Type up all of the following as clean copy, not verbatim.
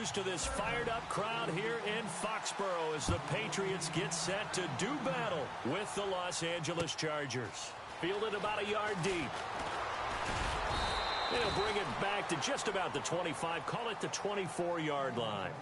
used to this fired-up crowd here in Foxborough as the Patriots get set to do battle with the Los Angeles Chargers. Fielded about a yard deep. They'll bring it back to just about the 25. Call it the 24-yard line.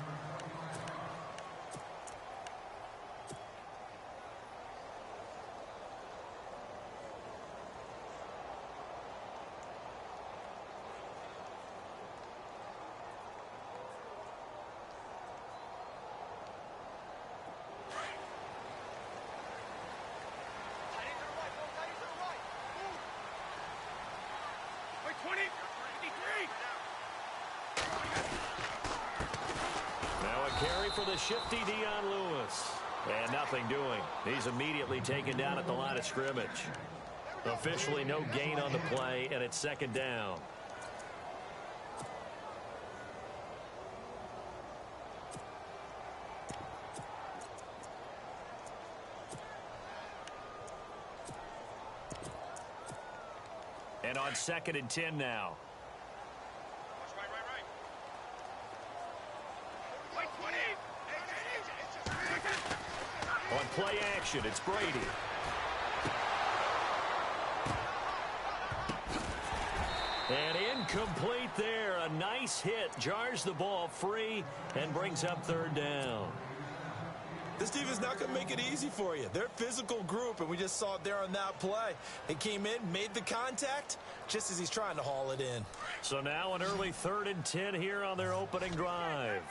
Now a carry for the shifty Dion Lewis. And nothing doing. He's immediately taken down at the line of scrimmage. Officially no gain on the play, and it's second down. And on 2nd and 10 now. On play action, it's Brady. And incomplete there. A nice hit. Jars the ball free and brings up 3rd down. This defense is not going to make it easy for you. They're a physical group, and we just saw it there on that play. They came in, made the contact, just as he's trying to haul it in. So now an early 3rd and 10 here on their opening drive.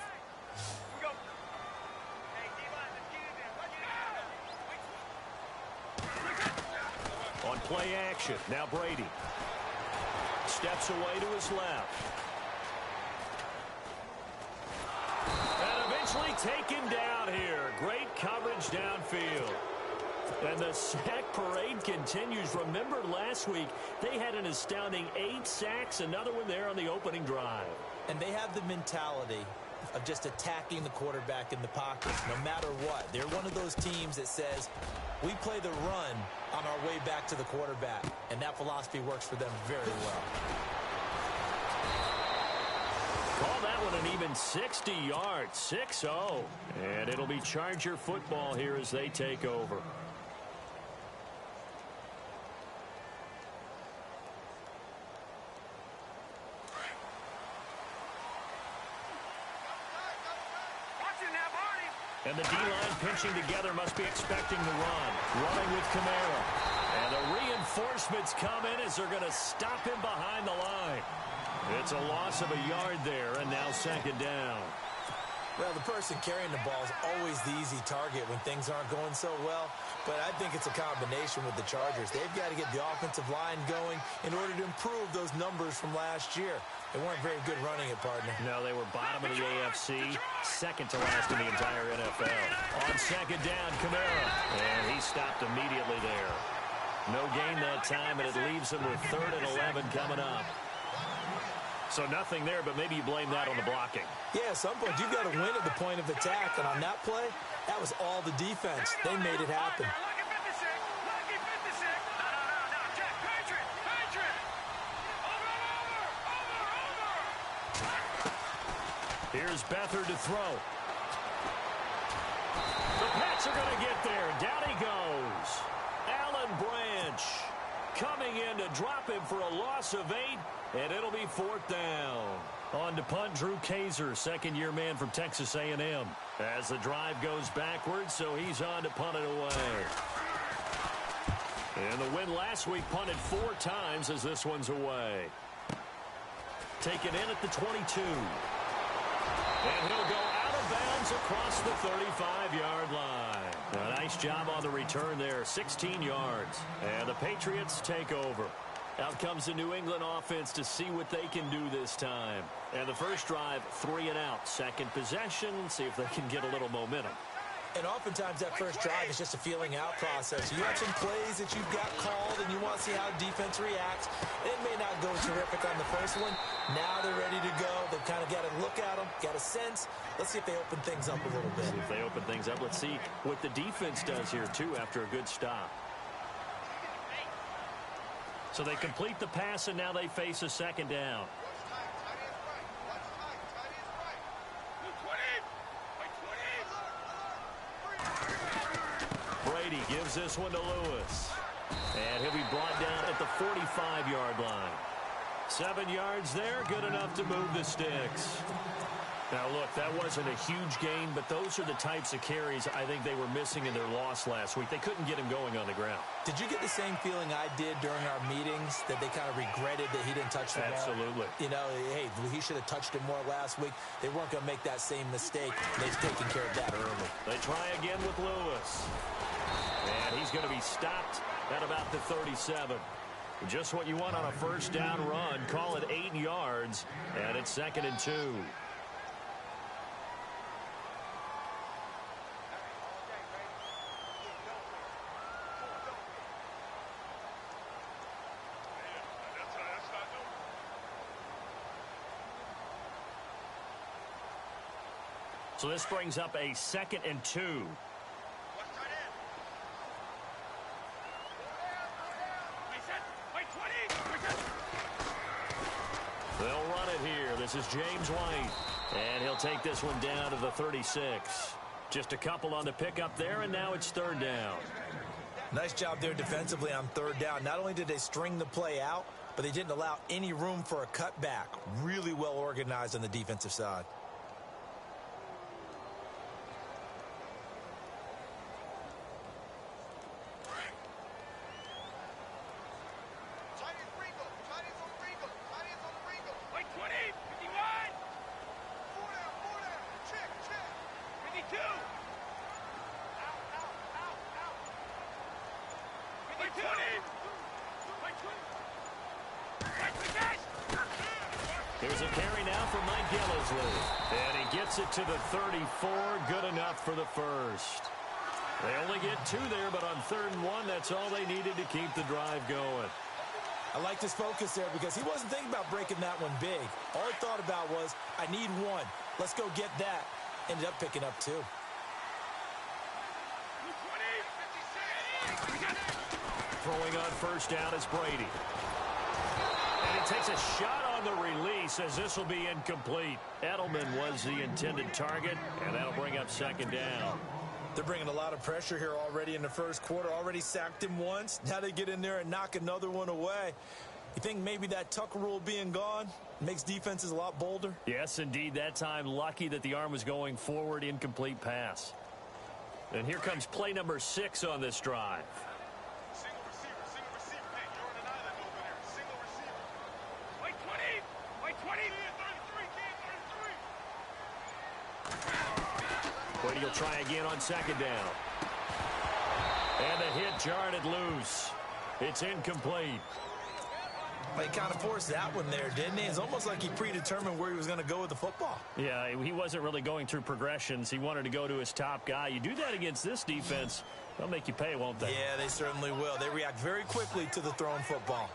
On play action, now Brady. Steps away to his left. And eventually taken down here. Great coverage downfield. And the sack parade continues. Remember last week, they had an astounding 8 sacks. Another one there on the opening drive. And they have the mentality of just attacking the quarterback in the pocket no matter what. They're one of those teams that says, we play the run on our way back to the quarterback. And that philosophy works for them very well. Call that one an even 60 yards, 6-0. And it'll be Charger football here as they take over. And the D-line pinching together must be expecting the run. Running with Kamara. And the reinforcements come in as they're going to stop him behind the line. It's a loss of a yard there, and now 2nd down. Well, the person carrying the ball is always the easy target when things aren't going so well. But I think it's a combination with the Chargers. They've got to get the offensive line going in order to improve those numbers from last year. They weren't very good running it, partner. No, they were bottom of the AFC, second to last in the entire NFL. On 2nd down, Kamara. And he stopped immediately there. No gain that time, and it leaves him with 3rd and 11 coming up. So nothing there, but maybe you blame that on the blocking. Yeah, at some point, you've got to win at the point of attack. And on that play, that was all the defense. They made it happen. Here's Beathard to throw. The Pats are going to get there. Down he goes. Alan Branch coming in to drop him for a loss of 8, and it'll be 4th down. On to punt, Drew Kaiser, second-year man from Texas A&M. As the drive goes backwards, so he's on to punt it away. And the win last week punted 4 times as this one's away. Taken in at the 22. And he'll go out of bounds across the 35-yard line. A nice job on the return there, 16 yards. And the Patriots take over. Out comes the New England offense to see what they can do this time. And the first drive, 3 and out. Second possession, see if they can get a little momentum. And oftentimes that first drive is just a feeling out process. You have some plays that you've got called and you want to see how defense reacts. It may not go terrific on the first one. Now they're ready to go. They've kind of got to look at them, got a sense. Let's see if they open things up a little bit. See if they open things up. Let's see what the defense does here, too, after a good stop. So they complete the pass, and now they face a 2nd down. Brady gives this one to Lewis. And he'll be brought down at the 45-yard line. 7 yards there, good enough to move the sticks. Now, look, that wasn't a huge gain, but those are the types of carries I think they were missing in their loss last week. They couldn't get him going on the ground. Did you get the same feeling I did during our meetings, that they kind of regretted that he didn't touch the ball? Absolutely. You know, hey, he should have touched it more last week. They weren't going to make that same mistake. They've taken care of that early. They try again with Lewis. And he's going to be stopped at about the 37. Just what you want on a first down run. Call it 8 yards, and it's 2nd and 2. So this brings up a 2nd and 2. They'll run it here. This is James White. And he'll take this one down to the 36. Just a couple on the pickup there, and now it's 3rd down. Nice job there defensively on 3rd down. Not only did they string the play out, but they didn't allow any room for a cutback. Really well organized on the defensive side. Here's a carry now for Mike Gillislee. And he gets it to the 34. Good enough for the first. They only get 2 there, but on 3rd and 1, that's all they needed to keep the drive going. I liked his focus there because he wasn't thinking about breaking that one big. All he thought about was, I need 1. Let's go get that. Ended up picking up 2. Throwing on first down is Brady. And he takes a shot on the release as this will be incomplete. Edelman was the intended target, and that'll bring up 2nd down. They're bringing a lot of pressure here already in the first quarter. Already sacked him once. Now they get in there and knock another one away. You think maybe that Tucker rule being gone makes defenses a lot bolder? Yes, indeed. That time, lucky that the arm was going forward. Incomplete pass. And here comes play number 6 on this drive. Brady will try again on 2nd down. And the hit jarred it loose. It's incomplete. Well, he kind of forced that one there, didn't he? It's almost like he predetermined where he was going to go with the football. Yeah, he wasn't really going through progressions. He wanted to go to his top guy. You do that against this defense, they'll make you pay, won't they? Yeah, they certainly will. They react very quickly to the thrown football.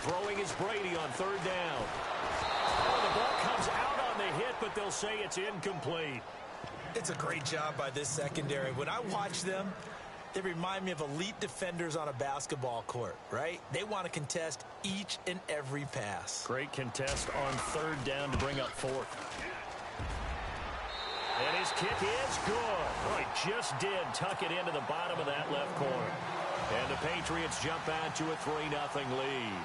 Throwing is Brady on 3rd down. Oh, the ball comes out on the hit, but they'll say it's incomplete. It's a great job by this secondary. When I watch them, they remind me of elite defenders on a basketball court, right? They want to contest each and every pass. Great contest on 3rd down to bring up 4th. And his kick is good. Boy, just did tuck it into the bottom of that left corner. And the Patriots jump out to a 3-0 lead.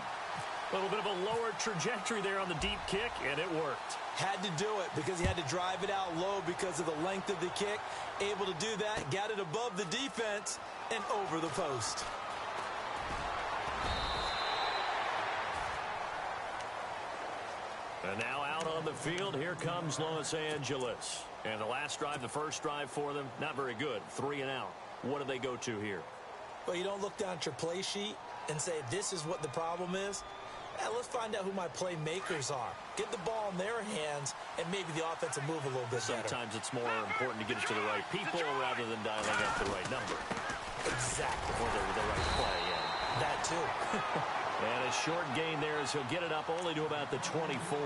A little bit of a lower trajectory there on the deep kick, and it worked. Had to do it because he had to drive it out low because of the length of the kick. Able to do that, got it above the defense and over the post. And now out on the field, here comes Los Angeles. And the last drive, the first drive for them, not very good. 3 and out. What do they go to here? Well, you don't look down at your play sheet and say, this is what the problem is. Let's find out who my playmakers are. Get the ball in their hands, and maybe the offense will move a little bit better. Sometimes it's more important to get it to the right people rather than dialing up the right number. Exactly. Or the right play, yeah. That too. And a short gain there as he'll get it up only to about the 24.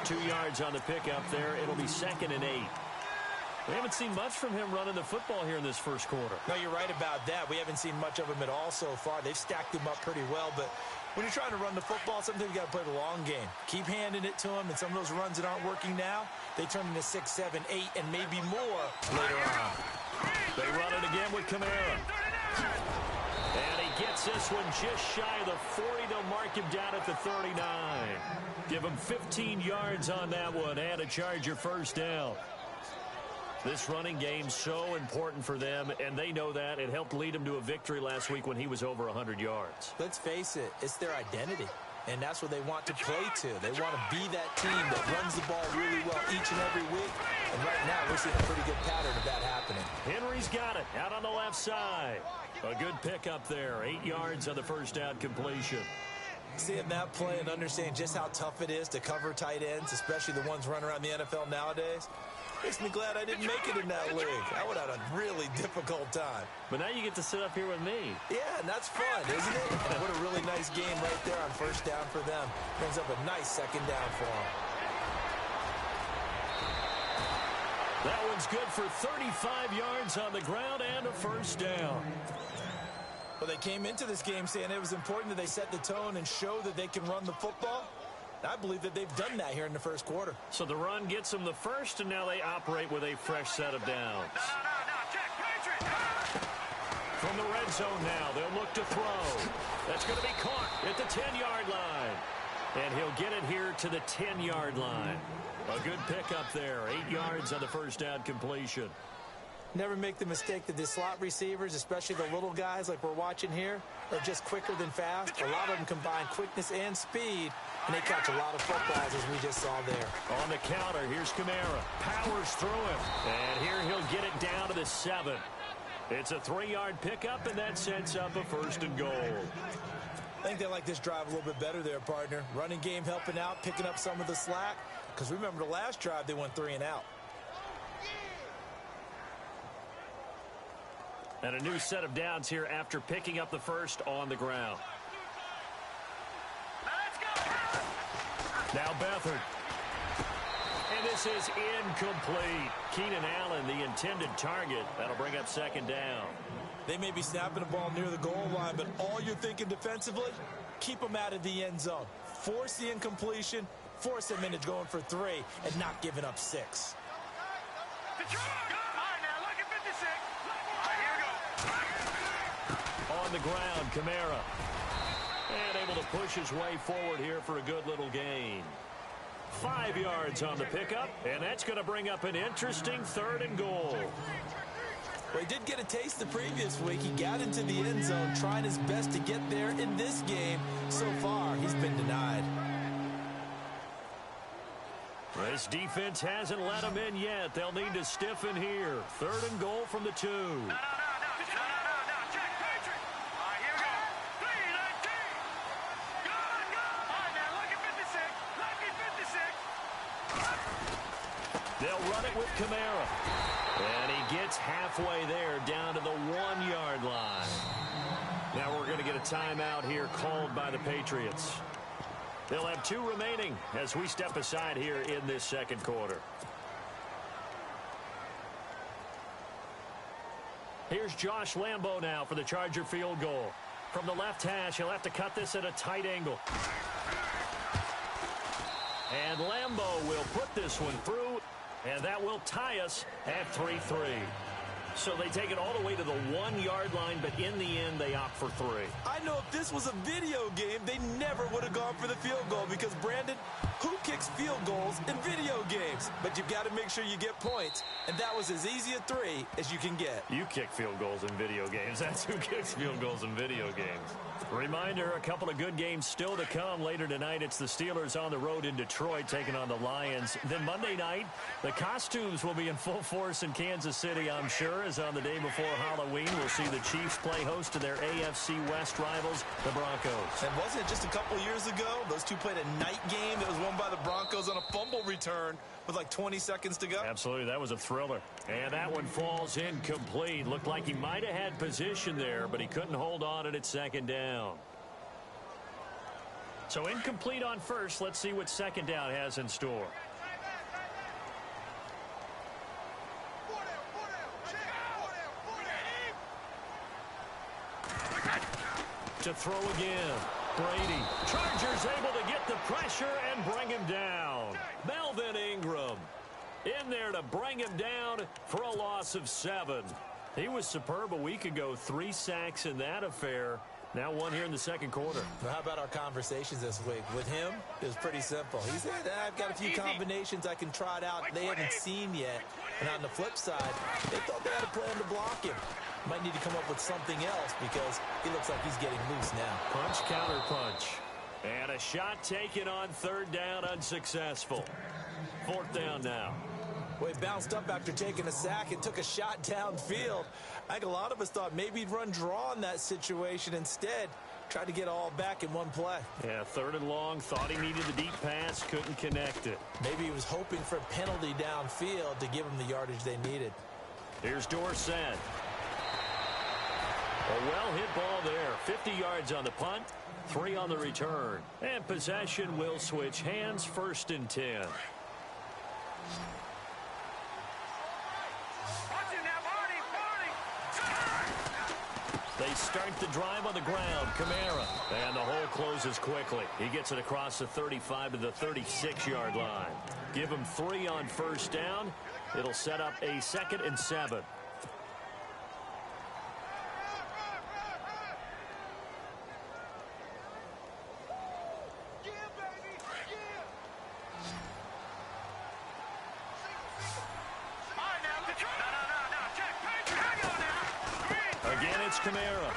2 yards on the pickup there. It'll be 2nd and 8. We haven't seen much from him running the football here in this first quarter. No, you're right about that. We haven't seen much of him at all so far. They've stacked him up pretty well, but When you're trying to run the football, sometimes you got to play the long game. Keep handing it to them, and some of those runs that aren't working now, they turn into 6, 7, 8, and maybe more later on. They run it again with Kamara. And he gets this one just shy of the 40. They'll mark him down at the 39. Give him 15 yards on that one and a Charger first down. This running game's so important for them, and they know that. It helped lead them to a victory last week when he was over 100 yards. Let's face it, it's their identity, and that's what they want to play to. They want to be that team that runs the ball really well each and every week, and right now we're seeing a pretty good pattern of that happening. Henry's got it out on the left side. A good pickup there, 8 yards on the first down completion. Seeing that play and understanding just how tough it is to cover tight ends, especially the ones running around the NFL nowadays, makes me glad I didn't make it in that league. I would have had a really difficult time. But now you get to sit up here with me. Yeah, and that's fun, isn't it? And what a really nice game right there on first down for them. Brings up a nice second down for them. That one's good for 35 yards on the ground and a first down. Well, they came into this game saying it was important that they set the tone and show that they can run the football. I believe that they've done that here in the first quarter. So the run gets them the first, and now they operate with a fresh set of downs. From the red zone now, they'll look to throw. That's going to be caught at the 10-yard line. And he'll get it here to the 10-yard line. A good pickup there, 8 yards on the first down completion. Never make the mistake that the slot receivers, especially the little guys like we're watching here, are just quicker than fast. A lot of them combine quickness and speed, and they catch a lot of footballs, as we just saw there. On the counter, here's Kamara. Powers through him. And here he'll get it down to the 7. It's a 3-yard pickup, and that sets up a first and goal. I think they like this drive a little bit better there, partner. Running game helping out, picking up some of the slack. Because remember the last drive, they went 3 and out. And a new set of downs here after picking up the first on the ground. Now Beathard. And this is incomplete. Keenan Allen, the intended target. That'll bring up second down. They may be snapping the ball near the goal line, but all you're thinking defensively, keep them out of the end zone. Force the incompletion, force them into going for 3, and not giving up 6. On the ground, Kamara. And able to push his way forward here for a good little gain. 5 yards on the pickup, and that's going to bring up an interesting 3rd and goal. Well, he did get a taste the previous week. He got into the end zone, trying his best to get there in this game. So far, he's been denied. This defense hasn't let him in yet. They'll need to stiffen here. 3rd and goal from the 2. They'll run it with Kamara. And he gets halfway there down to the 1-yard line. Now we're going to get a timeout here called by the Patriots. They'll have 2 remaining as we step aside here in this second quarter. Here's Josh Lambo now for the Charger field goal. From the left hash, he'll have to cut this at a tight angle. And Lambo will put this one through, and that will tie us at 3-3. So they take it all the way to the 1-yard line, but in the end, they opt for 3. I know if this was a video game, they never would have gone for the field goal because, Brandon, who kicks field goals in video games? But you've got to make sure you get points, and that was as easy a 3 as you can get. You kick field goals in video games. That's who kicks field goals in video games. Reminder, a couple of good games still to come. Later tonight, it's the Steelers on the road in Detroit taking on the Lions. Then Monday night, the costumes will be in full force in Kansas City, I'm sure, as on the day before Halloween, we'll see the Chiefs play host to their AFC West rivals, the Broncos. And wasn't it just a couple years ago, those two played a night game that was won by the Broncos on a fumble return with like 20 seconds to go? Absolutely, that was a thriller. And that one falls incomplete. Looked like he might have had position there, but he couldn't hold on at its second down. So incomplete on first. Let's see what second down has in store. To throw again. Brady. Chargers able to get the pressure and bring him down. Melvin Ingram in there to bring him down for a loss of 7. He was superb a week ago. 3 sacks in that affair. Now 1 here in the second quarter. Well, how about our conversations this week? With him, it was pretty simple. He said, I've got a few combinations I can trot out they haven't seen yet. And on the flip side, they thought they had a plan to block him. Might need to come up with something else because he looks like he's getting loose now. Punch, counter punch. And a shot taken on 3rd down, unsuccessful. 4th down now. Well, he bounced up after taking a sack and took a shot downfield. I think a lot of us thought maybe he'd run draw in that situation. Instead, tried to get all back in one play. Yeah, 3rd and long. Thought he needed the deep pass. Couldn't connect it. Maybe he was hoping for a penalty downfield to give him the yardage they needed. Here's Dorsett. A well-hit ball there. 50 yards on the punt, 3 on the return. And possession will switch hands. 1st and 10. They start the drive on the ground. Kamara. And the hole closes quickly. He gets it across the 35 to the 36-yard line. Give him 3 on 1st down. It'll set up a 2nd and 7. Again, it's Kamara.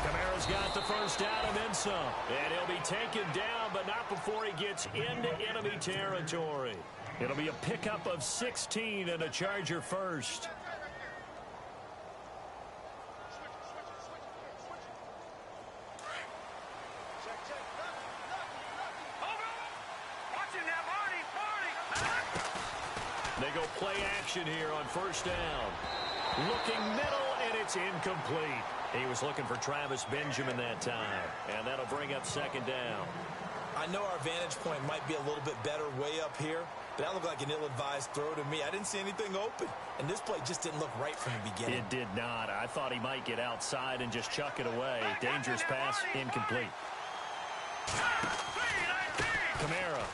Kamara's got the 1st down and then some. And he'll be taken down, but not before he gets into enemy territory. It'll be a pickup of 16 and a Charger first. They go play action here on 1st down. Looking middle, and it's incomplete. He was looking for Travis Benjamin that time, and that'll bring up 2nd down. I know our vantage point might be a little bit better way up here, but that looked like an ill-advised throw to me. I didn't see anything open, and this play just didn't look right from the beginning. It did not. I thought he might get outside and just chuck it away. Dangerous pass, incomplete. Kamara.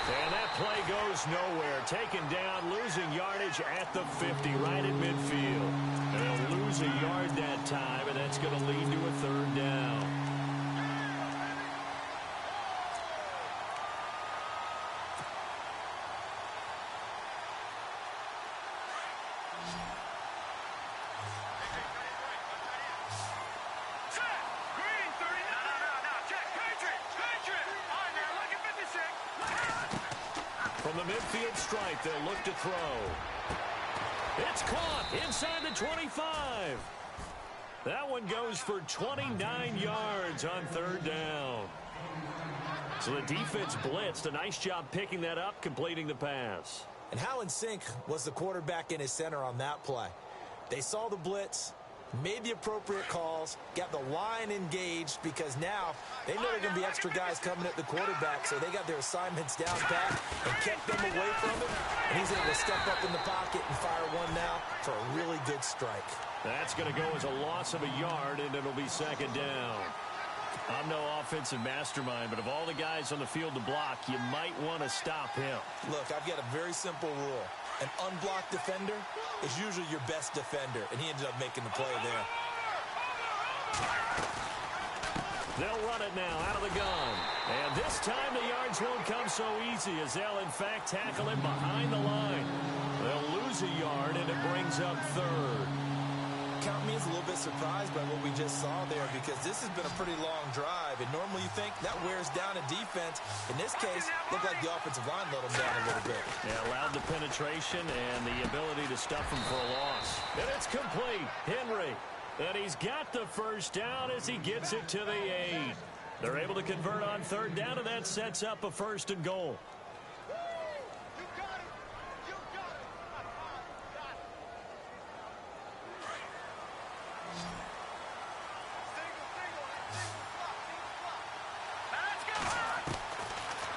And that play goes nowhere. Taken down, losing yardage at the 50, right at midfield. And they'll lose a yard that time, and that's going to lead to a 3rd down. From the midfield stripe, they'll look to throw. It's caught inside the 25. That one goes for 29 yards on 3rd down. So the defense blitzed. A nice job picking that up, completing the pass. And how in sync was the quarterback in his center on that play? They saw the blitz, made the appropriate calls, got the line engaged because now they know there are going to be extra guys coming at the quarterback, so they got their assignments down pat and kept them away from him, and he's able to step up in the pocket and fire one now for a really good strike. That's going to go as a loss of a yard, and it'll be 2nd down. I'm no offensive mastermind, but of all the guys on the field to block, you might want to stop him. Look, I've got a very simple rule. An unblocked defender is usually your best defender, and he ended up making the play there. They'll run it now out of the gun. And this time the yards won't come so easy as they'll, in fact, tackle him behind the line. They'll lose a yard, and it brings up 3rd. Count me as a little bit surprised by what we just saw there because this has been a pretty long drive, and normally you think that wears down a defense. In this case, looked like the offensive line let them down a little bit. Yeah, allowed the penetration and the ability to stuff him for a loss. And it's complete. Henry. And he's got the 1st down as he gets it to the 8. They're able to convert on 3rd down, and that sets up a 1st and goal.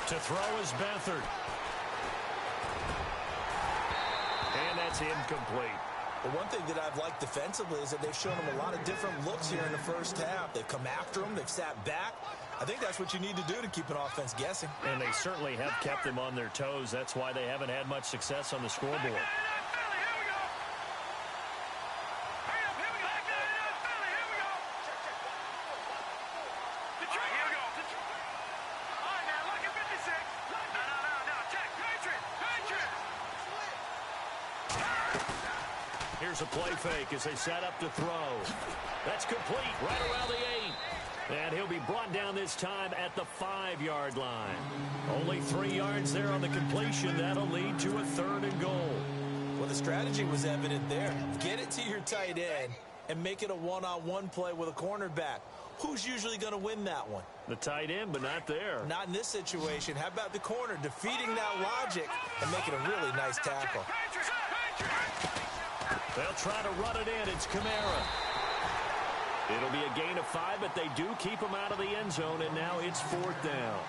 To throw is Beathard. And that's incomplete. But one thing that I've liked defensively is that they've shown them a lot of different looks here in the first half. They've come after them. They've sat back. I think that's what you need to do to keep an offense guessing. And they certainly have kept them on their toes. That's why they haven't had much success on the scoreboard. Here's a play fake as they set up to throw. That's complete right around the 8. And he'll be brought down this time at the 5-yard line. Only 3 yards there on the completion. That'll lead to a 3rd and goal. Well, the strategy was evident there. Get it to your tight end and make it a one-on-one play with a cornerback. Who's usually going to win that one? The tight end, but not there. Not in this situation. How about the corner defeating that logic and making a really nice tackle? They'll try to run it in. It's Kamara. It'll be a gain of 5, but they do keep him out of the end zone, and now it's 4th down.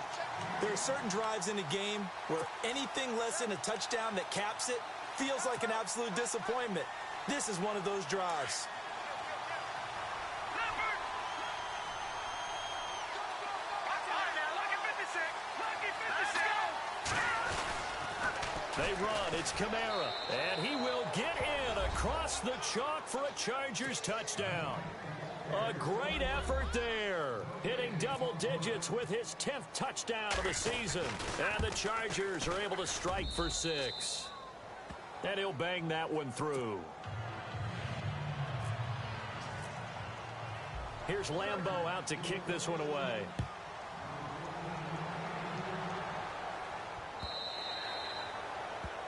There are certain drives in a game where anything less than a touchdown that caps it feels like an absolute disappointment. This is one of those drives. They run. It's Kamara. And he will get in across the chalk for a Chargers touchdown. A great effort there. Hitting double digits with his 10th touchdown of the season. And the Chargers are able to strike for 6. And he'll bang that one through. Here's Lambeau out to kick this one away.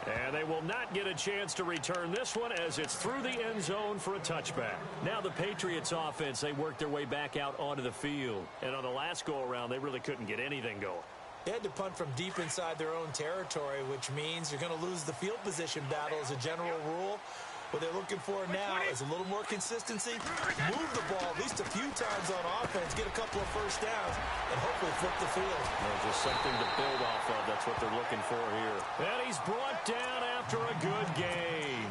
And they will not get a chance to return this one as it's through the end zone for a touchback. Now the Patriots offense, they worked their way back out onto the field. And on the last go-around, they really couldn't get anything going. They had to punt from deep inside their own territory, which means you're going to lose the field position battle as a general rule. What they're looking for now is a little more consistency, move the ball at least a few times on offense, get a couple of first downs, and hopefully flip the field. There's just something to build off of. That's what they're looking for here. And he's brought down after a good gain.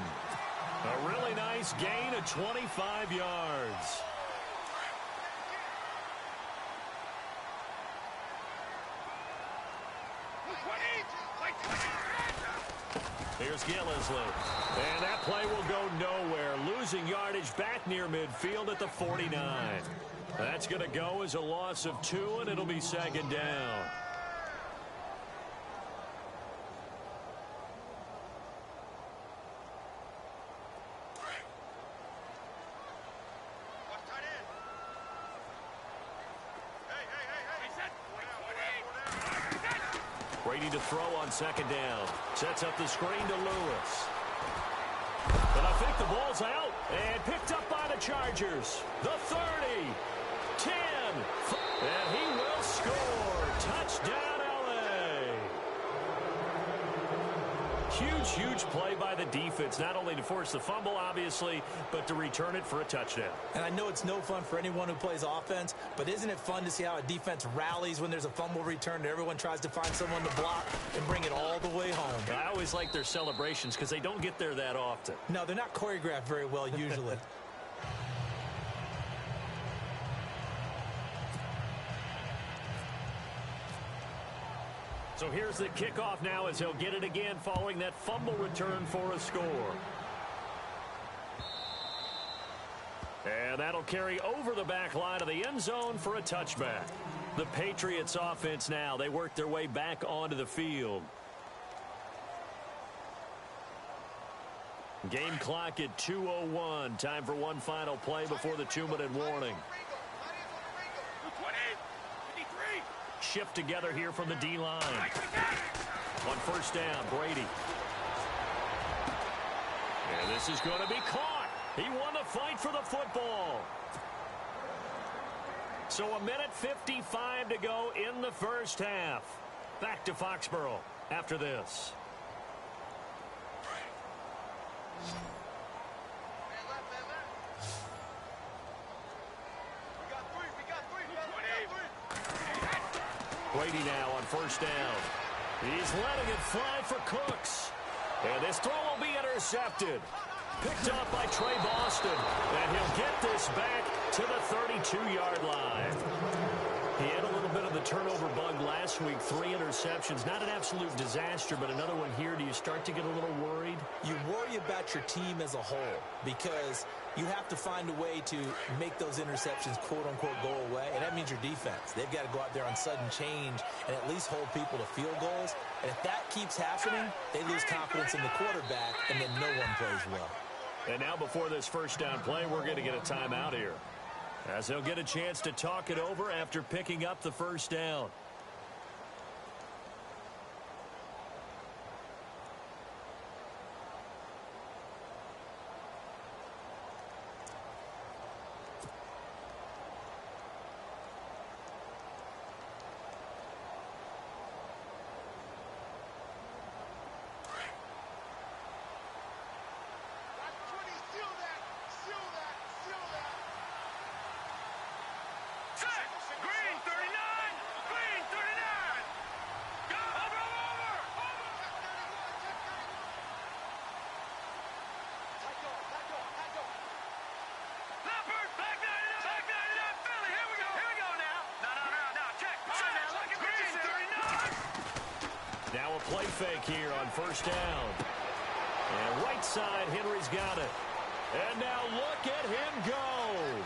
A really nice gain of 25 yards. Here's Gillislee. And that play will go nowhere. Losing yardage back near midfield at the 49. That's going to go as a loss of 2, and it'll be 2nd down. Brady to throw on 2nd down. Sets up the screen to Lewis. But I think the ball's out and picked up by the Chargers. The 30, 10, and he will score. Touchdown, LA. Huge play by the defense, not only to force the fumble, obviously, but to return it for a touchdown. And I know it's no fun for anyone who plays offense, but isn't it fun to see how a defense rallies when there's a fumble return and everyone tries to find someone to block and bring it all the way home? I always like their celebrations because they don't get there that often. No, they're not choreographed very well usually. So here's the kickoff now as he'll get it again following that fumble return for a score. And that'll carry over the back line of the end zone for a touchback. The Patriots offense now, they work their way back onto the field. Game clock at 2:01. Time for one final play before the 2-minute warning. Shift together here from the D-line. On 1st down, Brady. And this is going to be caught. He won the fight for the football. So 1:55 to go in the first half. Back to Foxborough after this. Brady now on 1st down. He's letting it fly for Cooks. And this throw will be intercepted. Picked off by Trey Boston. And he'll get this back to the 32-yard line. He had a little bit of the turnover bug last week, 3 interceptions. Not an absolute disaster, but another one here. Do you start to get a little worried? You worry about your team as a whole because you have to find a way to make those interceptions, quote-unquote, go away, and that means your defense. They've got to go out there on sudden change and at least hold people to field goals. And if that keeps happening, they lose confidence in the quarterback, and then no one plays well. And now before this first down play, we're going to get a timeout here, as they'll get a chance to talk it over after picking up the first down. Now a play fake here on first down. And right side, Henry's got it. And now look at him go.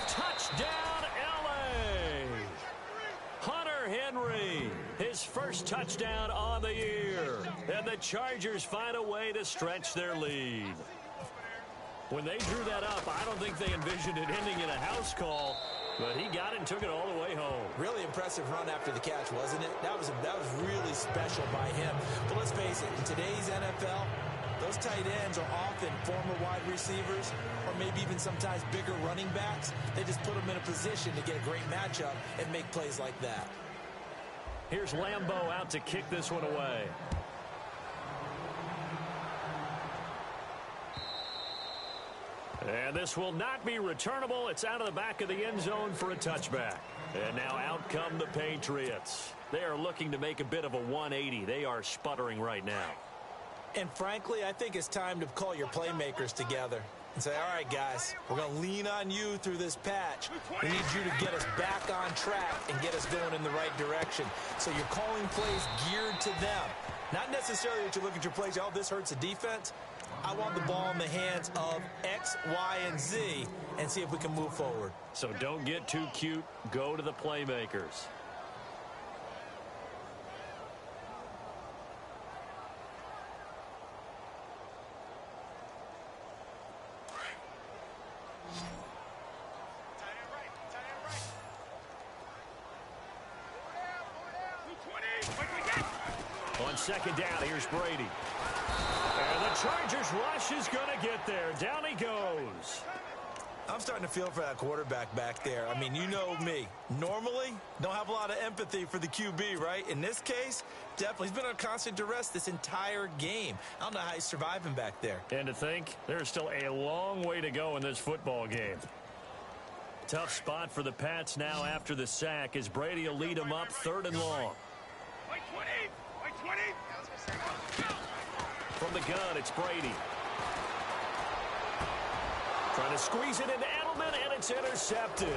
Touchdown, L.A. Hunter Henry, his first touchdown on the year. And the Chargers find a way to stretch their lead. When they drew that up, I don't think they envisioned it ending in a house call. But he got it and took it all the way home. Really impressive run after the catch, wasn't it? That was really special by him. But let's face it, in today's NFL, those tight ends are often former wide receivers or maybe even sometimes bigger running backs. They just put them in a position to get a great matchup and make plays like that. Here's Lambeau out to kick this one away. And this will not be returnable. It's out of the back of the end zone for a touchback. And now out come the Patriots. They are looking to make a bit of a 180. They are sputtering right now. And frankly, I think it's time to call your playmakers together and say, all right, guys, we're going to lean on you through this patch. We need you to get us back on track and get us going in the right direction. So you're calling plays geared to them. Not necessarily that you look at your plays, oh, this hurts the defense. I want the ball in the hands of X, Y, and Z and see if we can move forward. So don't get too cute. Go to the playmakers. On second down, here's Brady. And the Chargers rush is going to get there. Down he goes. I'm starting to feel for that quarterback back there. I mean, you know me. Normally, don't have a lot of empathy for the QB, right? In this case, definitely. He's been on constant duress this entire game. I don't know how he's surviving back there. And to think, there's still a long way to go in this football game. Tough spot for the Pats now after the sack as Brady will lead them up 3rd and long. From the gun, it's Brady. Trying to squeeze it into Edelman, and it's intercepted.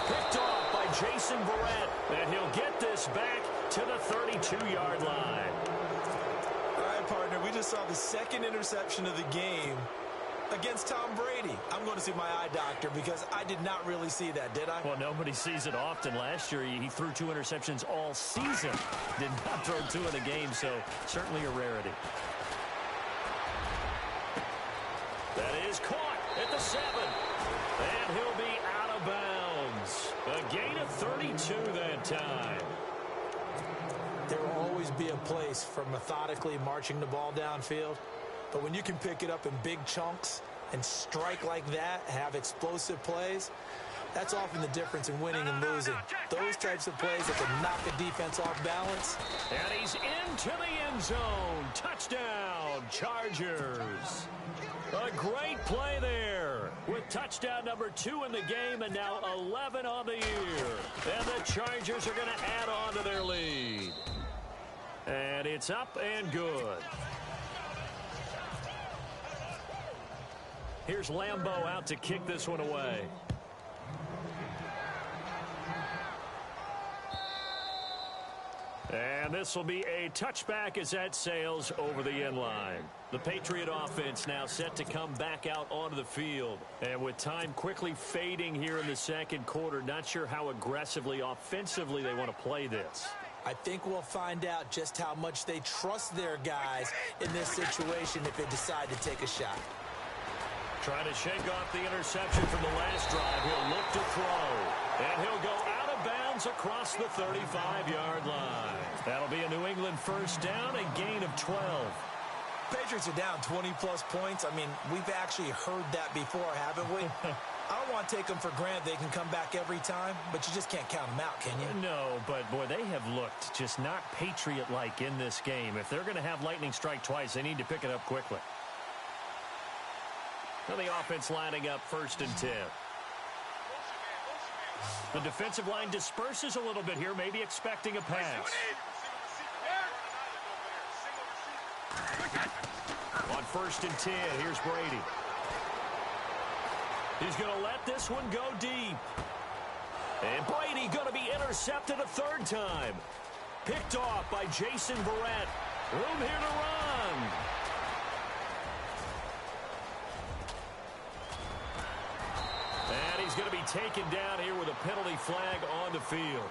Picked off by Jason Verrett, and he'll get this back to the 32-yard line. All right, partner, we just saw the second interception of the game against Tom Brady. I'm going to see my eye doctor because I did not really see that, did I? Well, nobody sees it often. Last year, he threw 2 interceptions all season. Did not throw 2 in a game, so certainly a rarity. That is caught at the 7. And he'll be out of bounds. A gain of 32 that time. There will always be a place for methodically marching the ball downfield. But when you can pick it up in big chunks and strike like that, have explosive plays, that's often the difference in winning and losing. Those types of plays that can knock a defense off balance. And he's into the end zone. Touchdown, Chargers. A great play there with touchdown number 2 in the game and now 11 on the year. And the Chargers are going to add on to their lead. And it's up and good. Here's Lambeau out to kick this one away. And this will be a touchback as that sails over the end line. The Patriot offense now set to come back out onto the field. And with time quickly fading here in the second quarter, not sure how aggressively, offensively they want to play this. I think we'll find out just how much they trust their guys in this situation if they decide to take a shot. Trying to shake off the interception from the last drive. He'll look to throw. And he'll go out of bounds across the 35-yard line. That'll be a New England first down, a gain of 12. Patriots are down 20-plus points. I mean, we've actually heard that before, haven't we? I don't want to take them for granted they can come back every time, but you just can't count them out, can you? No, but, boy, they have looked just not Patriot-like in this game. If they're going to have lightning strike twice, they need to pick it up quickly. Now the offense lining up 1st and 10. The defensive line disperses a little bit here, maybe expecting a pass. On 1st and 10, here's Brady. He's going to let this one go deep. And Brady going to be intercepted a 3rd time. Picked off by Jason Verrett. Room here to run. And he's going to be taken down here with a penalty flag on the field.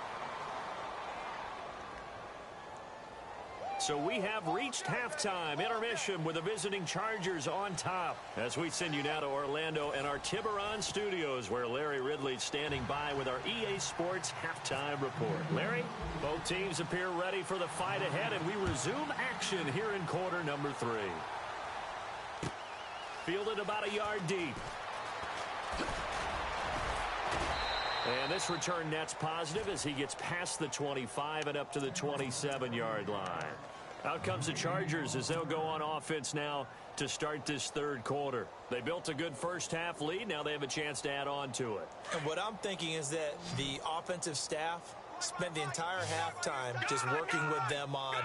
So we have reached halftime, intermission with the visiting Chargers on top. As we send you now to Orlando and our Tiburon studios, where Larry Ridley's standing by with our EA Sports halftime report. Larry, both teams appear ready for the fight ahead, and we resume action here in quarter number 3. Fielded about a yard deep. And this return net's positive as he gets past the 25 and up to the 27-yard line. Out comes the Chargers as they'll go on offense now to start this 3rd quarter. They built a good first-half lead. Now they have a chance to add on to it. And what I'm thinking is that the offensive staff spent the entire halftime just working with them on,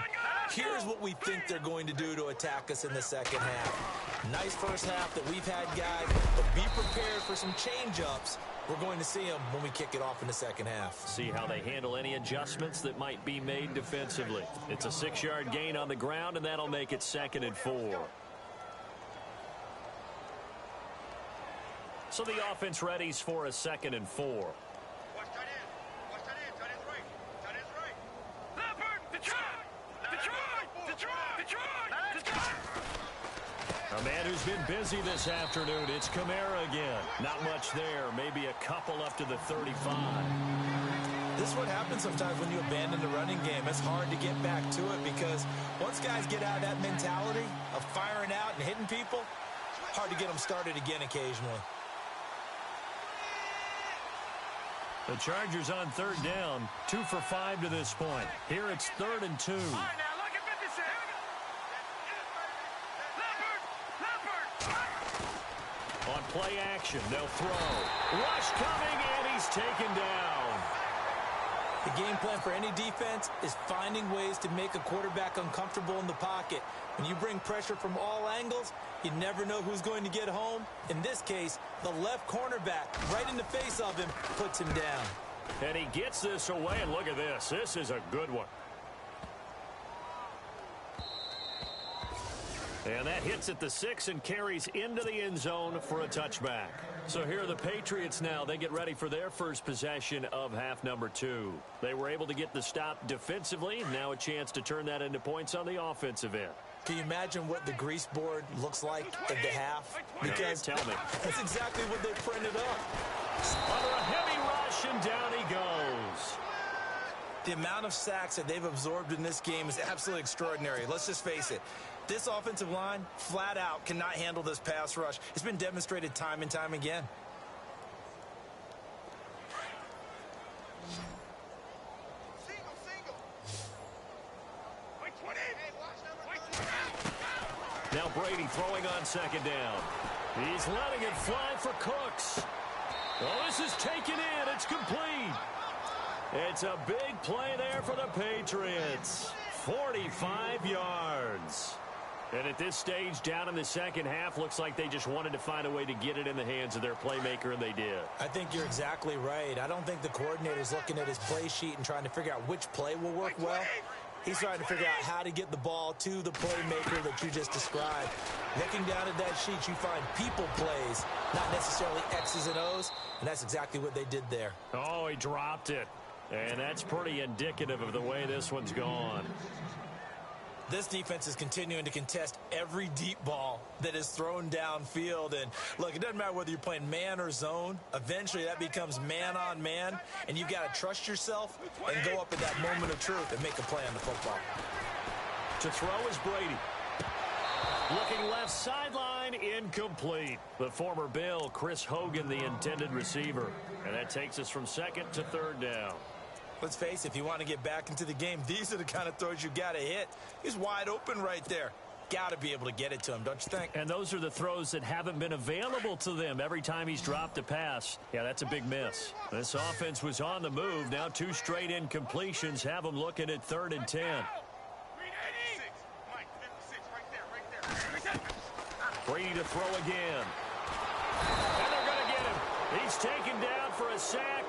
here's what we think they're going to do to attack us in the second half. Nice first half that we've had, guys, but be prepared for some change-ups. We're going to see them when we kick it off in the second half. See how they handle any adjustments that might be made defensively. It's a 6-yard gain on the ground, and that'll make it 2nd and 4. So the offense readies for a 2nd and 4. A man who's been busy this afternoon, it's Kamara again. Not much there, maybe a couple up to the 35. This is what happens sometimes when you abandon the running game. It's hard to get back to it because once guys get out of that mentality of firing out and hitting people, hard to get them started again occasionally. The Chargers on 3rd down, 2 for 5 to this point. Here it's 3rd and 2. On play action, they'll throw. Rush coming, and he's taken down. The game plan for any defense is finding ways to make a quarterback uncomfortable in the pocket. When you bring pressure from all angles, you never know who's going to get home. In this case, the left cornerback, right in the face of him, puts him down. And he gets this away, and look at this. This is a good one. And that hits at the 6 and carries into the end zone for a touchback. So here are the Patriots now. They get ready for their first possession of half number 2. They were able to get the stop defensively. Now a chance to turn that into points on the offensive end. Can you imagine what the grease board looks like at the half? Because tell me. That's exactly what they printed up. Under a heavy rush, and down he goes. The amount of sacks that they've absorbed in this game is absolutely extraordinary. Let's just face it. This offensive line, flat out, cannot handle this pass rush. It's been demonstrated time and time again. Now Brady throwing on 2nd down. He's letting it fly for Cooks. Oh, this is taken in. It's complete. It's a big play there for the Patriots. 45 yards. And at this stage, down in the second half, looks like they just wanted to find a way to get it in the hands of their playmaker, and they did. I think you're exactly right. I don't think the coordinator's looking at his play sheet and trying to figure out which play will work well. He's trying to figure out how to get the ball to the playmaker that you just described. Looking down at that sheet, you find people plays, not necessarily X's and O's, and that's exactly what they did there. Oh, he dropped it. And that's pretty indicative of the way this one's gone. This defense is continuing to contest every deep ball that is thrown downfield. And, look, it doesn't matter whether you're playing man or zone. Eventually, that becomes man-on-man, and you've got to trust yourself and go up at that moment of truth and make a play on the football. To throw is Brady. Looking left sideline, incomplete. The former Bill, Chris Hogan, the intended receiver. And that takes us from second to third down. Let's face it, if you want to get back into the game, these are the kind of throws you got to hit. He's wide open right there. Got to be able to get it to him, don't you think? And those are the throws that haven't been available to them every time he's dropped a pass. Yeah, that's a big miss. This offense was on the move. Now 2 straight incompletions have them looking at 3rd and 10. Brady to throw again. And they're going to get him. He's taken down for a sack.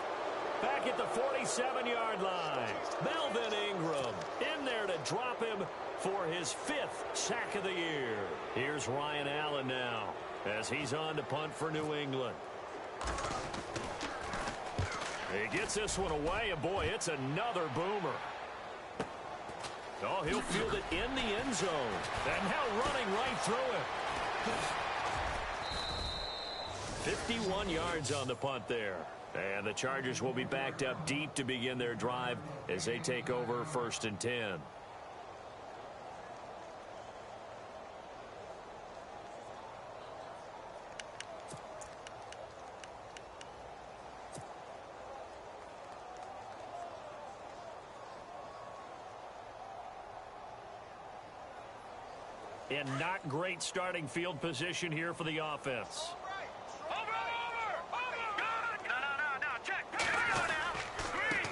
Back at the 47-yard line. Melvin Ingram in there to drop him for his 5th sack of the year. Here's Ryan Allen now as he's on to punt for New England. He gets this one away, and boy, it's another boomer. Oh, he'll field it in the end zone. And now running right through it. 51 yards on the punt there. And the Chargers will be backed up deep to begin their drive as they take over 1st and 10. And not great starting field position here for the offense.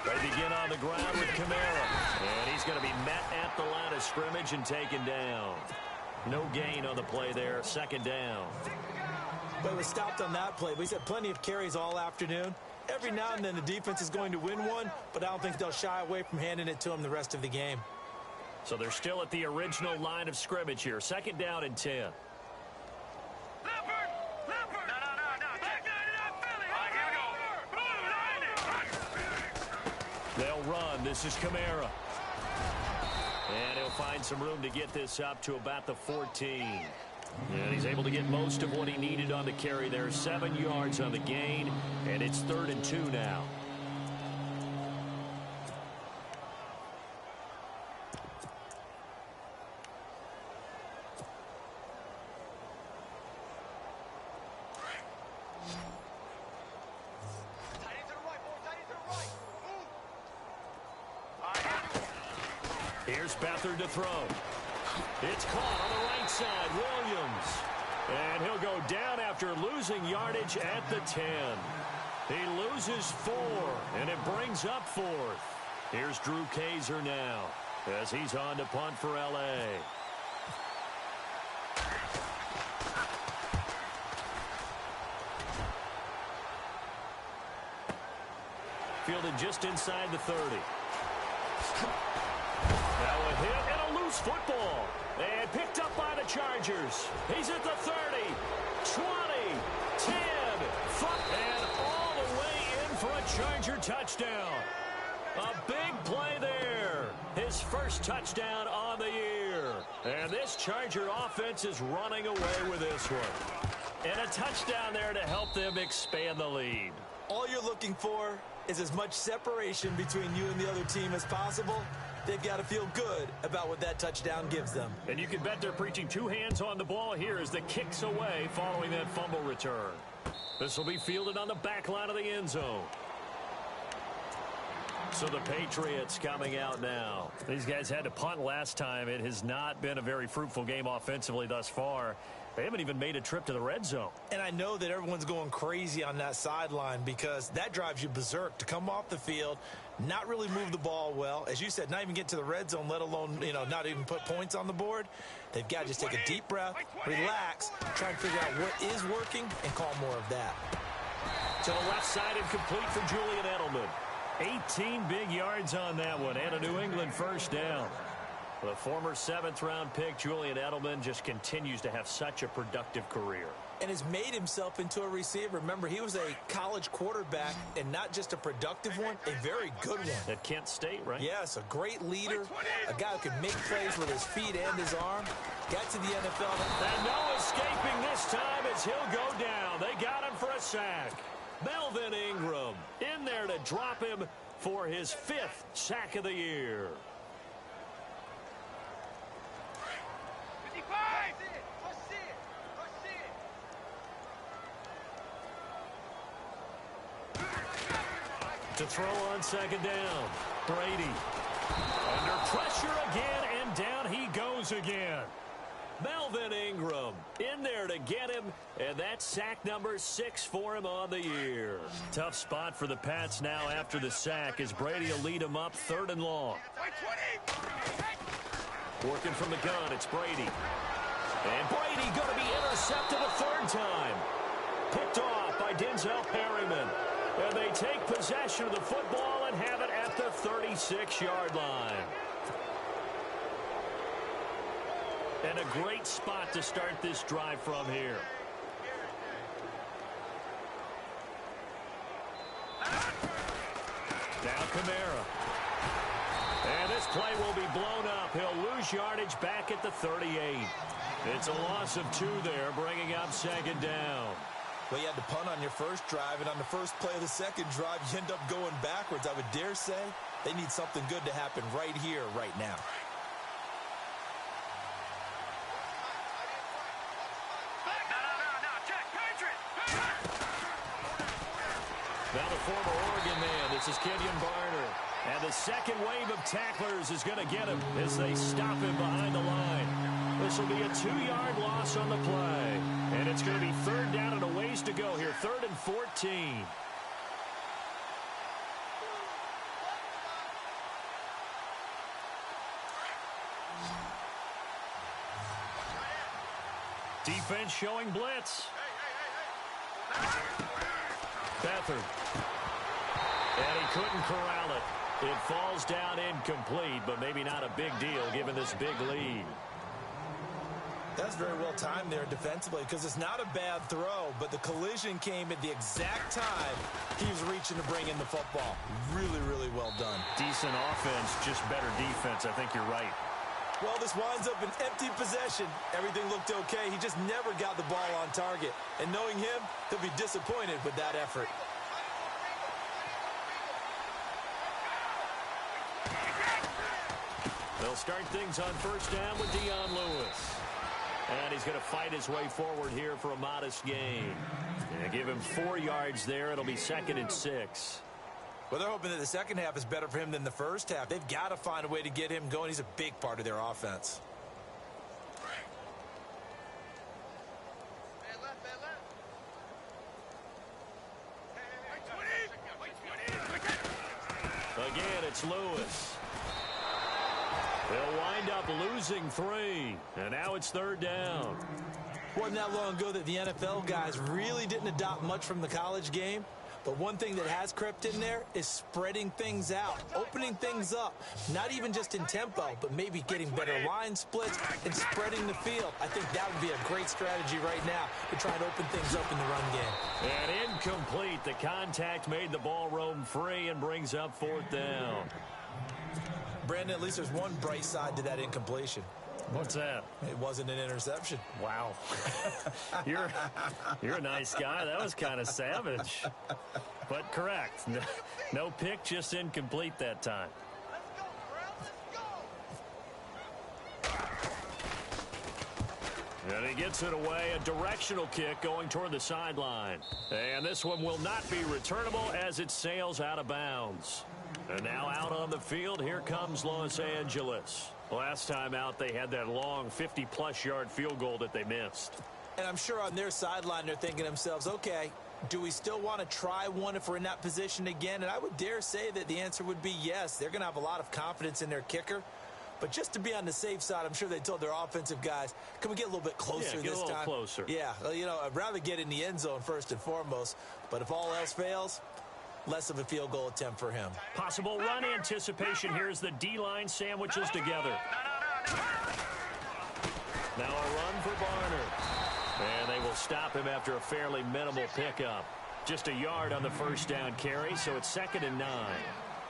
They begin on the ground with Kamara. And he's going to be met at the line of scrimmage and taken down. No gain on the play there. 2nd down. But it was stopped on that play. We've had plenty of carries all afternoon. Every now and then the defense is going to win one, but I don't think they'll shy away from handing it to him the rest of the game. So they're still at the original line of scrimmage here. 2nd down and 10. They'll run. This is Kamara. And he'll find some room to get this up to about the 14. And he's able to get most of what he needed on the carry there. 7 yards on the gain. And it's 3rd and 2 now. Here's Beathard to throw. It's caught on the right side. Williams. And he'll go down after losing yardage at the 10. He loses 4, and it brings up 4th. Here's Drew Kaiser now as he's on to punt for L.A. Fielded just inside the 30. Now a hit and a loose football. And picked up by the Chargers. He's at the 30, 20, 10, 5, and all the way in for a Charger touchdown. A big play there. His first touchdown on the year. And this Charger offense is running away with this one. And a touchdown there to help them expand the lead. All you're looking for is as much separation between you and the other team as possible. They've got to feel good about what that touchdown gives them. And you can bet they're preaching 2 hands on the ball here as the kick's away following that fumble return. This will be fielded on the back line of the end zone. So the Patriots coming out now. These guys had to punt last time. It has not been a very fruitful game offensively thus far. They haven't even made a trip to the red zone. And I know that everyone's going crazy on that sideline because that drives you berserk to come off the field, not really move the ball well. As you said, not even get to the red zone, let alone, not even put points on the board. They've got to just take a deep breath, relax, try and figure out what is working, and call more of that. To the left side and complete for Julian Edelman. 18 big yards on that one, and a New England first down. The former 7th-round pick, Julian Edelman, just continues to have such a productive career. And has made himself into a receiver. Remember, he was a college quarterback, and not just a productive one, a very good one. At Kent State, right? Yes, a great leader, a guy who can make plays with his feet and his arm. Got to the NFL. And no escaping this time as he'll go down. They got him for a sack. Melvin Ingram in there to drop him for his 5th sack of the year. To throw on 2nd down. Brady. Under pressure again, and down he goes again. Melvin Ingram in there to get him, and that's sack number 6 for him on the year. Tough spot for the Pats now after the sack as Brady will lead him up 3rd and long. Working from the gun, it's Brady. And Brady going to be intercepted a 3rd time. Picked off by Denzel Perryman. And they take possession of the football and have it at the 36-yard line. And a great spot to start this drive from here. Now Kamara. And this play will be blown up. He'll lose yardage back at the 38. It's a loss of 2 there, bringing up 2nd down. Well, you had to punt on your first drive, and on the first play of the second drive, you end up going backwards. I would dare say they need something good to happen right here, right now. Now the former Oregon man, this is Kenyon Barner. And the second wave of tacklers is going to get him as they stop him behind the line. This will be a 2-yard loss on the play. And it's going to be 3rd down and a ways to go here. 3rd and 14. Defense showing blitz. Beathard. And he couldn't corral it. It falls down incomplete, but maybe not a big deal given this big lead. That's very well timed there defensively because it's not a bad throw, but the collision came at the exact time he was reaching to bring in the football. Really, really well done. Decent offense, just better defense. I think you're right. Well, this winds up an empty possession. Everything looked okay. He just never got the ball on target. And knowing him, he'll be disappointed with that effort. They'll start things on 1st down with Dion Lewis. And he's going to fight his way forward here for a modest gain. Give him 4 yards there. It'll be 2nd and 6. Well, they're hoping that the second half is better for him than the first half. They've got to find a way to get him going. He's a big part of their offense. Again, it's Lewis. They'll wind up losing 3. And now it's 3rd down. Wasn't that long ago that the NFL guys really didn't adopt much from the college game. But one thing that has crept in there is spreading things out, opening things up, not even just in tempo, but maybe getting better line splits and spreading the field. I think that would be a great strategy right now to try and open things up in the run game. And incomplete. The contact made the ball roam free and brings up 4th down. Brandon, at least there's one bright side to that incompletion. What's that? It wasn't an interception. Wow. You're a nice guy. That was kind of savage. But correct. No pick, just incomplete that time. And he gets it away. A directional kick going toward the sideline. And this one will not be returnable as it sails out of bounds. And now out on the field, here comes Los Angeles. Last time out, they had that long 50-plus yard field goal that they missed. And I'm sure on their sideline, they're thinking to themselves, okay, Do we still want to try one if we're in that position again? And I would dare say that the answer would be yes. They're going to have a lot of confidence in their kicker. But just to be on the safe side, I'm sure they told their offensive guys, can we get a little bit closer this time? Get a little closer. Yeah, you know, I'd rather get in the end zone first and foremost. But if all else fails, less of a field goal attempt for him. Possible run anticipation here as the D-line sandwiches together. Now a run for Barner. And they will stop him after a fairly minimal pickup. Just a yard on the first down carry, so it's 2nd and 9.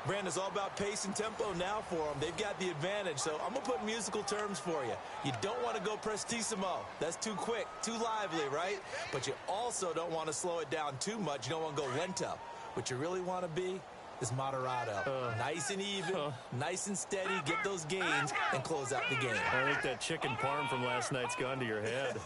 Brandon, it's all about pace and tempo now for them. They've got the advantage, so I'm going to put musical terms for you. You don't want to go prestissimo. That's too quick, too lively, right? But you also don't want to slow it down too much. You don't want to go lento. What you really want to be is moderato. Nice and even, nice and steady, get those gains, and close out the game. I think that chicken parm from last night's gone to your head.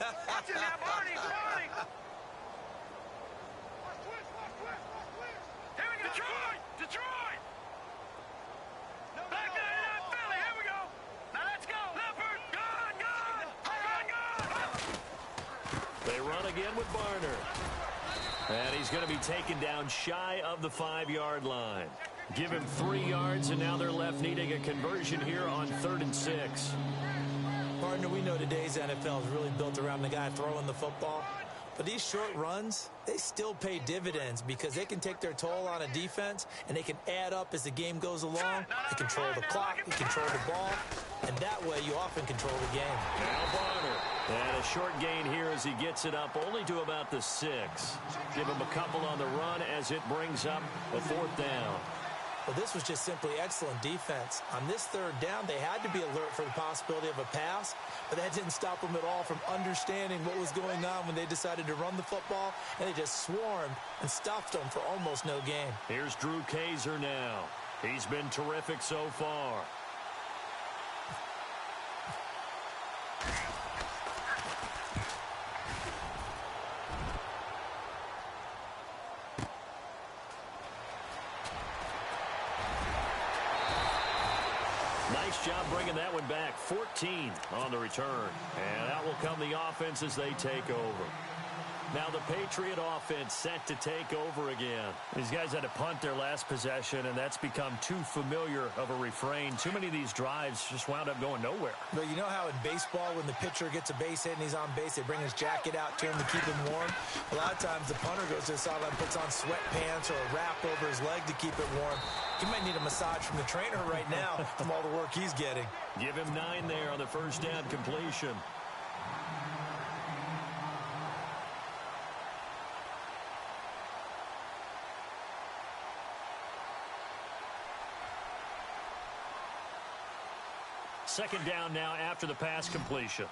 They run again with Barner. And he's going to be taken down shy of the 5-yard line. Give him 3 yards, and now they're left needing a conversion here on 3rd and 6. Partner, we know today's NFL is really built around the guy throwing the football. But these short runs, they still pay dividends because they can take their toll on a defense, and they can add up as the game goes along. They control the clock, they control the ball, and that way you often control the game. Now Barner. And a short gain here as he gets it up only to about the 6. Give him a couple on the run as it brings up a 4th down. Well, this was just simply excellent defense. On this 3rd down, they had to be alert for the possibility of a pass, but that didn't stop them at all from understanding what was going on when they decided to run the football, and they just swarmed and stuffed them for almost no gain. Here's Drew Kaiser now. He's been terrific so far. Nice job bringing that one back. 14 on the return. And out will come the offense as they take over. Now the Patriot offense set to take over again. These guys had to punt their last possession, and that's become too familiar of a refrain. Too many of these drives just wound up going nowhere. But you know how in baseball, when the pitcher gets a base hit and he's on base, they bring his jacket out to him to keep him warm? A lot of times the punter goes to the sideline, puts on sweatpants or a wrap over his leg to keep it warm. He might need a massage from the trainer right now from all the work he's getting. Give him 9 there on the first down completion. Second down now after the pass completion.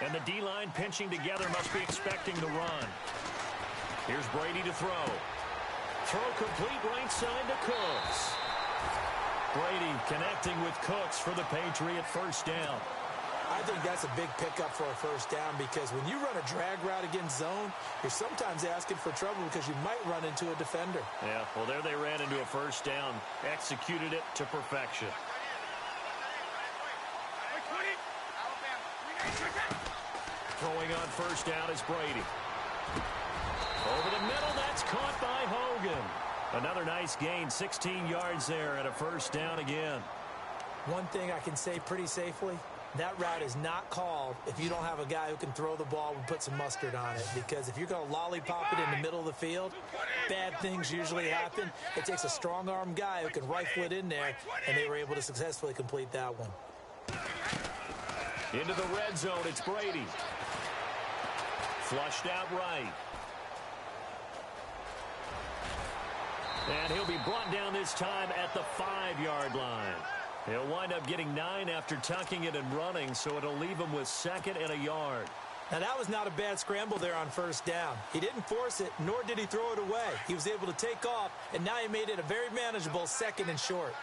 And the D-line pinching together must be expecting the run. Here's Brady to throw. Throw complete right side to Cooks. Brady connecting with Cooks for the Patriot first down. I think that's a big pickup for a first down because when you run a drag route against zone, you're sometimes asking for trouble because you might run into a defender. Yeah, well, there they ran into a first down. Executed it to perfection. Throwing on first down is Brady. Over the middle, that's caught by Hogan. Another nice gain, 16 yards there and a first down again. One thing I can say pretty safely, that route is not called if you don't have a guy who can throw the ball and put some mustard on it. Because if you're going to lollipop it in the middle of the field, bad things usually happen. It takes a strong-arm guy who can rifle it in there, and they were able to successfully complete that one. Into the red zone, it's Brady. Flushed out right. And he'll be brought down this time at the 5-yard line. He'll wind up getting 9 after tucking it and running, so it'll leave him with 2nd and a yard. Now, that was not a bad scramble there on first down. He didn't force it, nor did he throw it away. He was able to take off, and now he made it a very manageable 2nd and short.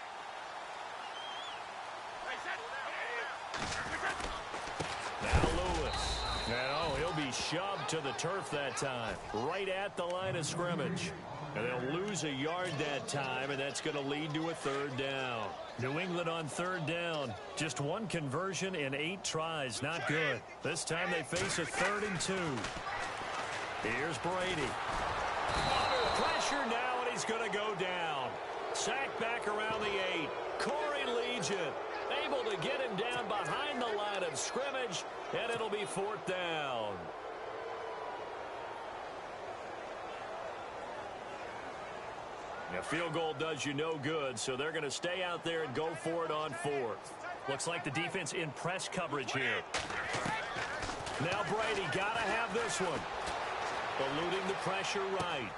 Now Lewis. Now he'll be shoved to the turf that time, right at the line of scrimmage. And they'll lose a yard that time, and that's going to lead to a third down. New England on third down. Just one conversion in 8 tries. Not good. This time they face a 3rd and 2. Here's Brady. Under pressure now, and he's going to go down. Sacked back around the 8. Corey Legion able to get him down behind the line of scrimmage, and it'll be 4th down. A field goal does you no good, so they're going to stay out there and go for it on 4th. Looks like the defense in press coverage here. Now Brady got to have this one. Eluding the pressure right.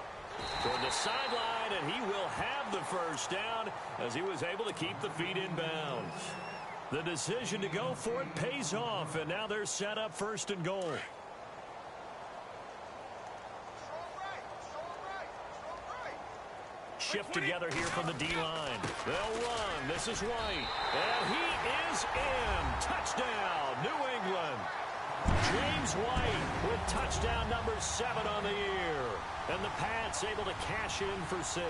Toward the sideline, and he will have the first down as he was able to keep the feet in bounds. The decision to go for it pays off, and now they're set up 1st and goal. Shift together here from the D-line. They'll run. This is White. And he is in. Touchdown, New England. James White with touchdown number 7 on the year. And the Pats able to cash in for 6.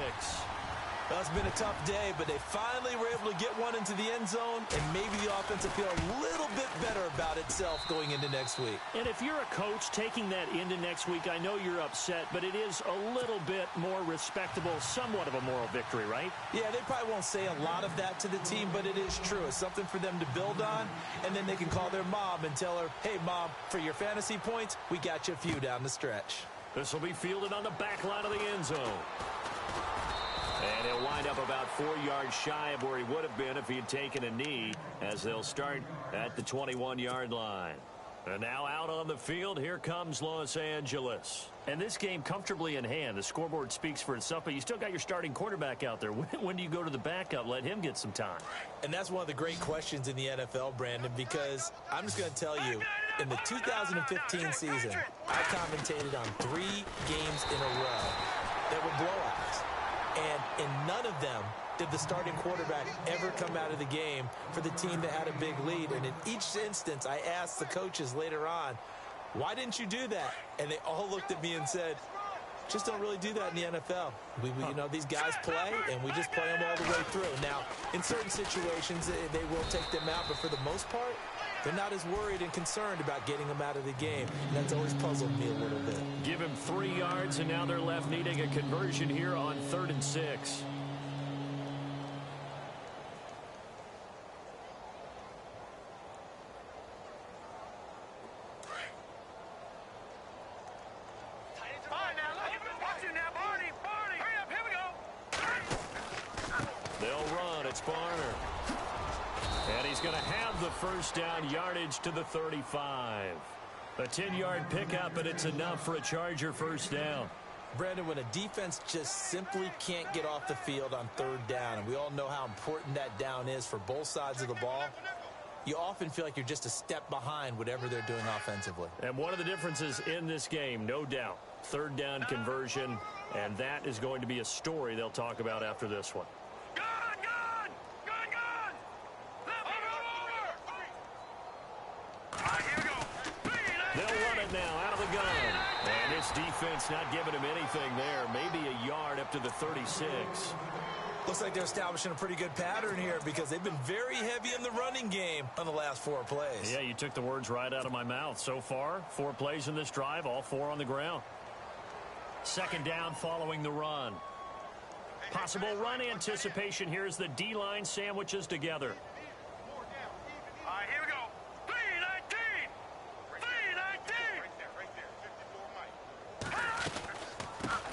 Well, it's been a tough day, but they finally were able to get one into the end zone, and maybe the offense will feel a little bit better about itself going into next week. And if you're a coach taking that into next week, I know you're upset, but it is a little bit more respectable, somewhat of a moral victory, right? Yeah, they probably won't say a lot of that to the team, but it is true. It's something for them to build on, and then they can call their mom and tell her, hey, Mom, for your fantasy points, we got you a few down the stretch. This will be fielded on the back line of the end zone. And he'll wind up about 4 yards shy of where he would have been if he had taken a knee, as they'll start at the 21-yard line. And now out on the field, here comes Los Angeles. And this game comfortably in hand. The scoreboard speaks for itself, but you still got your starting quarterback out there. When do you go to the backup? Let him get some time. And that's one of the great questions in the NFL, Brandon, because I'm just going to tell you, in the 2015 season, I commentated on 3 games in a row that were blowouts. And in none of them did the starting quarterback ever come out of the game for the team that had a big lead. And in each instance, I asked the coaches later on, why didn't you do that? And they all looked at me and said, just don't really do that in the NFL. You know, these guys play, and we just play them all the way through. Now, in certain situations, they will take them out, but for the most part, they're not as worried and concerned about getting them out of the game. And that's always puzzled me a little bit. Give him 3 yards, and now they're left needing a conversion here on 3rd and 6. They'll run. It's Barner. And he's going to have the first down, yardage to the 35. A 10-yard pickup, and it's enough for a Charger first down. Brandon, when a defense just simply can't get off the field on 3rd down, and we all know how important that down is for both sides of the ball, you often feel like you're just a step behind whatever they're doing offensively. And one of the differences in this game, no doubt, 3rd down conversion, and that is going to be a story they'll talk about after this one. They'll run it now out of the gun. And this defense not giving him anything there. Maybe a yard up to the 36. Looks like they're establishing a pretty good pattern here because they've been very heavy in the running game on the last 4 plays. Yeah, you took the words right out of my mouth. So far, 4 plays in this drive, all 4 on the ground. 2nd down following the run. Possible run anticipation here as the D-line sandwiches together.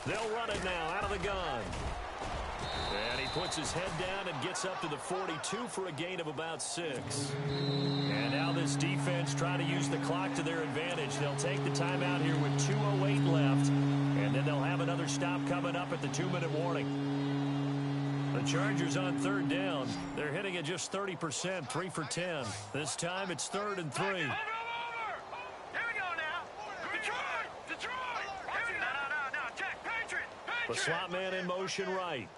They'll run it now out of the gun. And he puts his head down and gets up to the 42 for a gain of about 6. And now this defense trying to use the clock to their advantage. They'll take the timeout here with 2:08 left. And then they'll have another stop coming up at the 2-minute warning. The Chargers on 3rd down. They're hitting at just 30%, 3 for 10. This time it's 3rd and 3. The slot man in motion right.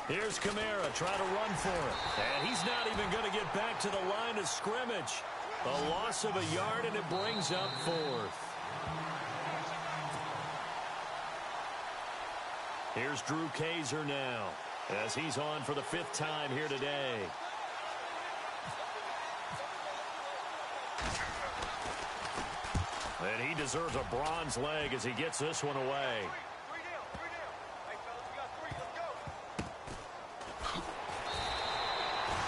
Here's Kamara trying to run for it. And he's not even going to get back to the line of scrimmage. A loss of a yard, and it brings up 4th. Here's Drew Kaiser now, as he's on for the 5th time here today. And he deserves a bronze leg as he gets this one away.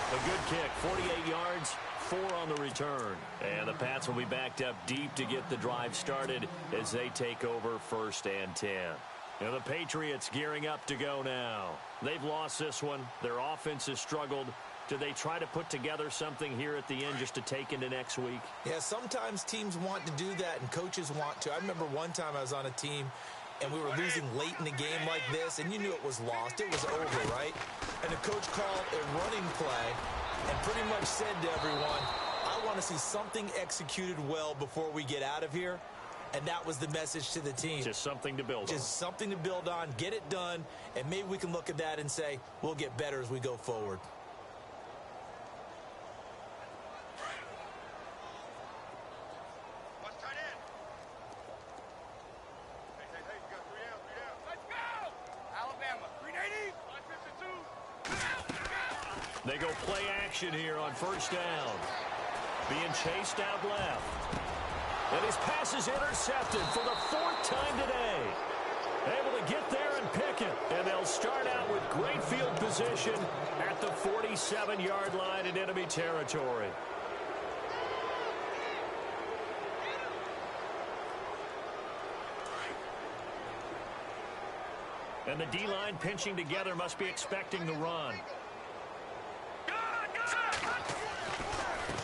A good kick, 48 yards, 4 on the return. And the Pats will be backed up deep to get the drive started as they take over 1st and 10. And the Patriots gearing up to go now. They've lost this one. Their offense has struggled. Do they try to put together something here at the end just to take into next week? Yeah, sometimes teams want to do that and coaches want to. I remember one time I was on a team and we were losing late in the game like this, and you knew it was lost. It was over, right? And the coach called a running play and pretty much said to everyone, I want to see something executed well before we get out of here. And that was the message to the team. Just something to build on. Just something to build on, get it done, and maybe we can look at that and say, we'll get better as we go forward. They go play action here on 1st down. Being chased out left. And his pass is intercepted for the 4th time today. Able to get there and pick it. And they'll start out with great field position at the 47-yard line in enemy territory. And the D-line pinching together must be expecting the run.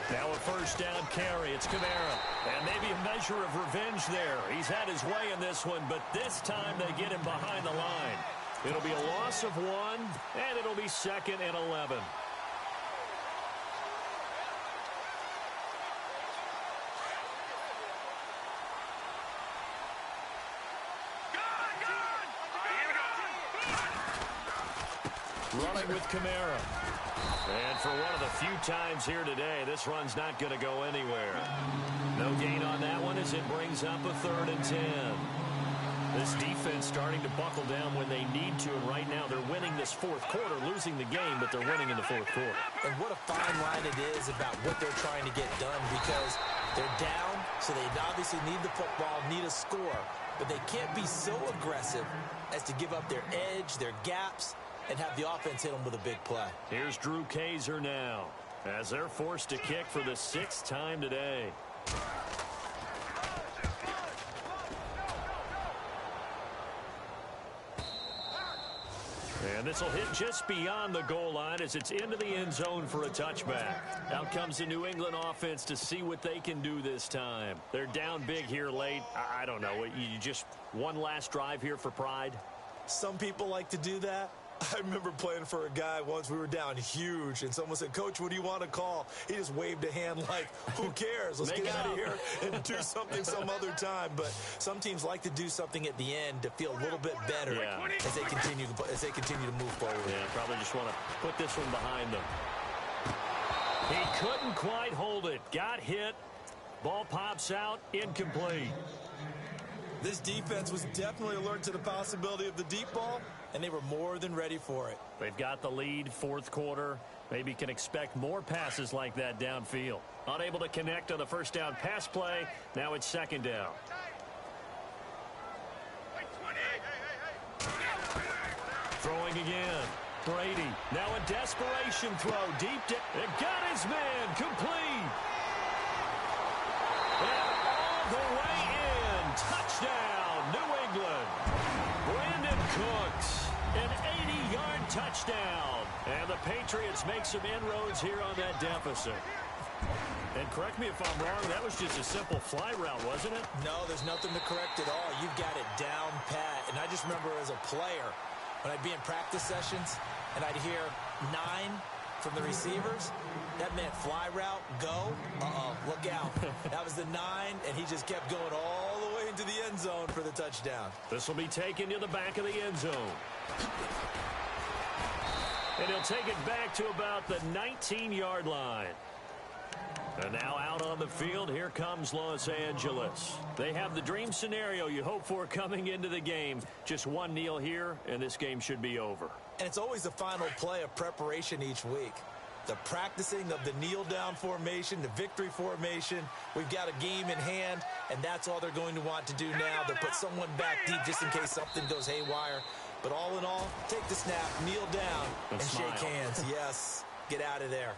Now a 1st down carry. It's Kamara. And maybe a measure of revenge there. He's had his way in this one, but this time they get him behind the line. It'll be a loss of 1, and it'll be 2nd and 11. Running with Kamara. And for one of the few times here today, this run's not going to go anywhere. No gain on that one as it brings up a 3rd and 10. This defense starting to buckle down when they need to, and right now they're winning this 4th quarter, losing the game, but they're winning in the 4th quarter. And what a fine line it is about what they're trying to get done, because they're down, so they obviously need the football, need a score, but they can't be so aggressive as to give up their edge, their gaps, and have the offense hit them with a big play. Here's Drew Kaiser now, as they're forced to kick for the 6th time today. And this will hit just beyond the goal line as it's into the end zone for a touchback. Out comes the New England offense to see what they can do this time. They're down big here late. I don't know. You just one last drive here for pride? Some people like to do that. I remember playing for a guy once. We were down huge, and someone said, Coach, what do you want to call? He just waved a hand like, who cares? Let's get out of here and do something some other time. But some teams like to do something at the end to feel a little bit better as they continue to move forward. Yeah, probably just want to put this one behind them. He couldn't quite hold it. Got hit. Ball pops out. Incomplete. This defense was definitely alert to the possibility of the deep ball, and they were more than ready for it. They've got the lead, 4th quarter. Maybe can expect more passes like that downfield. Unable to connect on the 1st down pass play. Now it's 2nd down. Throwing again. Brady. Now a desperation throw. Deep. It got his man. Complete. And all the way in. Touchdown, New England. Brandon Cooks, an 80-yard touchdown. And the Patriots make some inroads here on that deficit. And correct me if I'm wrong, that was just a simple fly route, wasn't it? No, there's nothing to correct at all. You've got it down pat. And I just remember as a player, when I'd be in practice sessions and I'd hear 9 from the receivers, that meant fly route, go, look out. That was the 9, and he just kept going all the way into the end zone for the touchdown. This will be taken to the back of the end zone. And he'll take it back to about the 19-yard line. And now out on the field, here comes Los Angeles. They have the dream scenario you hope for coming into the game. Just one kneel here, and this game should be over. And it's always the final play of preparation each week. The practicing of the kneel-down formation, the victory formation. We've got a game in hand, and that's all they're going to want to do now. They'll put someone back deep just in case something goes haywire. But all in all, take the snap, kneel down, and smile. shake hands. Yes, get out of there.